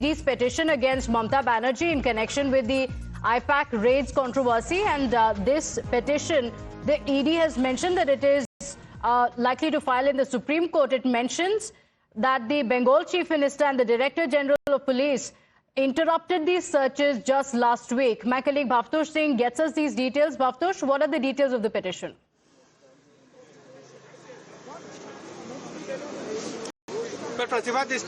ED's petition against Mamata Banerjee in connection with the IPAC raids controversy, and this petition, the ED has mentioned that it is likely to file in the Supreme Court. It mentions that the Bengal Chief Minister and the Director General of Police interrupted these searches just last week. My colleague Bhavtosh Singh gets us these details. Bhavtosh, what are the details of the petition? But Pratibha, this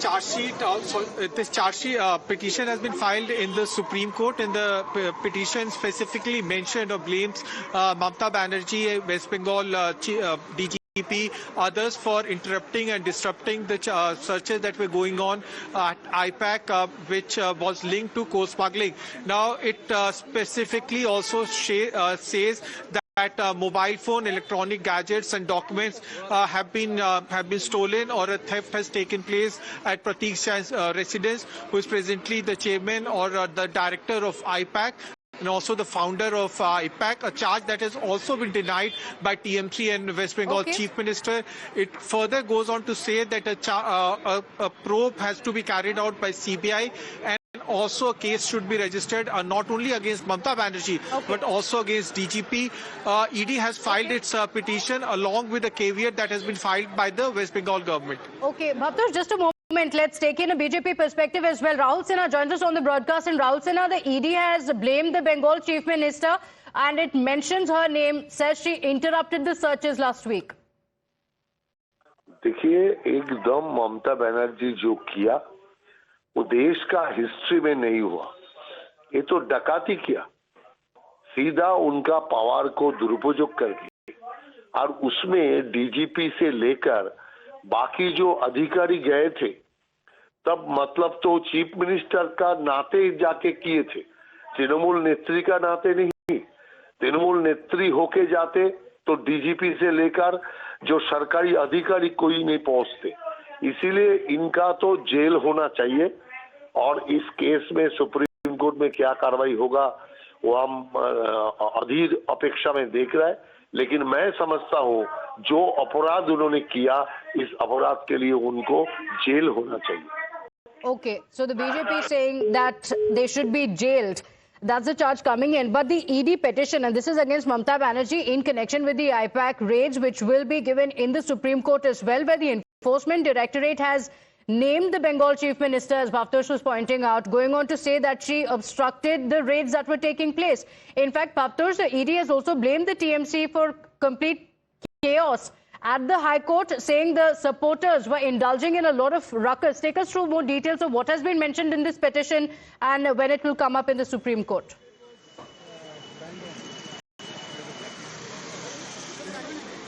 charge sheet petition has been filed in the Supreme Court, and the petition specifically mentioned or blames Mamata Banerjee, West Bengal DGP, others for interrupting and disrupting the searches that were going on at IPAC, which was linked to coal smuggling. Now, it specifically also says that mobile phone, electronic gadgets and documents have been stolen, or a theft has taken place at Pratik Shah's residence, who is presently the chairman or the director of IPAC, and also the founder of IPAC, a charge that has also been denied by TMC and West Bengal Chief Minister. It further goes on to say that a probe has to be carried out by CBI, and also a case should be registered not only against Mamata Banerjee but also against DGP. ED has filed its petition along with a caveat that has been filed by the West Bengal government. Okay, Bhavtosh, just a moment. Let's take in a BJP perspective as well. Rahul Sinha joins us on the broadcast. And Rahul Sinha, the ED has blamed the Bengal Chief Minister and it mentions her name, says she interrupted the searches last week. देखिए, एकदम ममता बनर्जी जो किया वो देश का history में नहीं हुआ। ये तो डकाती किया, सीधा उनका पावर को दुरुपयोग करके, और उसमें डीजीपी से लेकर बाकी जो अधिकारी गए थे, तब मतलब तो चीफ मिनिस्टर का नाते जाके किए थे, तृणमूल नेत्री का नाते नहीं। तृणमूल नेत्री होके जाते तो डीजीपी से लेकर जो सरकारी अधिकारी कोई नहीं पहुंचते। इसीलिए इनका तो जेल होना चाहिए, और इस केस में सुप्रीम कोर्ट में क्या कार्रवाई होगा वो हम अधीर अपेक्षा में देख रहे हैं। लेकिन मैं समझता हूं जो अपराध उन्होंने किया, इस अपराध के लिए उनको जेल होना चाहिए। Okay, so the BJP is saying that they should be jailed. That's the charge coming in. But the ED petition, and this is against Mamata Banerjee in connection with the IPAC raids, which will be given in the Supreme Court as well, where the Enforcement Directorate has named the Bengal Chief Minister, as Bhavtosh was pointing out, going on to say that she obstructed the raids that were taking place. In fact, Bhavtosh, the ED has also blamed the TMC for complete chaos at the High Court, saying the supporters were indulging in a lot of ruckus. Take us through more details of what has been mentioned in this petition and when it will come up in the Supreme Court.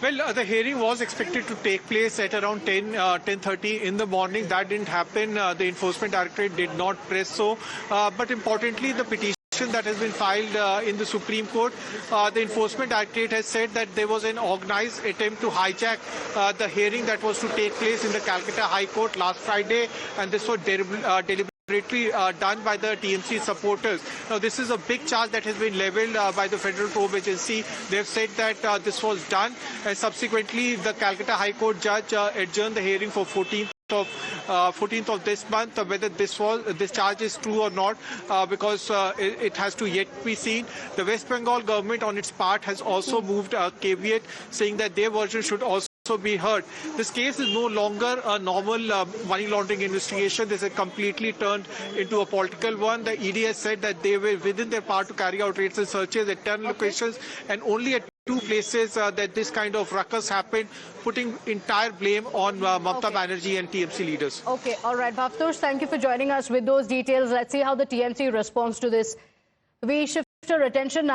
Well, the hearing was expected to take place at around 10:30 in the morning. That didn't happen. The Enforcement Directorate did not press so. But importantly, the petition that has been filed in the Supreme Court, the Enforcement Directorate has said that there was an organized attempt to hijack the hearing that was to take place in the Calcutta High Court last Friday, and this was deliberately done by the TMC supporters. Now, this is a big charge that has been leveled by the Federal Probe Agency. They have said that this was done, and subsequently the Calcutta High Court judge adjourned the hearing for 14th of this month. Whether this charge is true or not, because it has to yet be seen. The West Bengal government on its part has also moved a caveat saying that their version should also be heard. This case is no longer a normal money laundering investigation. This has completely turned into a political one. The ED has said that they were within their power to carry out raids and searches at 10 locations, and only at 2 places that this kind of ruckus happened, putting entire blame on Mamata Banerjee and TMC leaders. Okay, all right. Bhavtosh, thank you for joining us with those details. Let's see how the TMC responds to this. We shift our attention now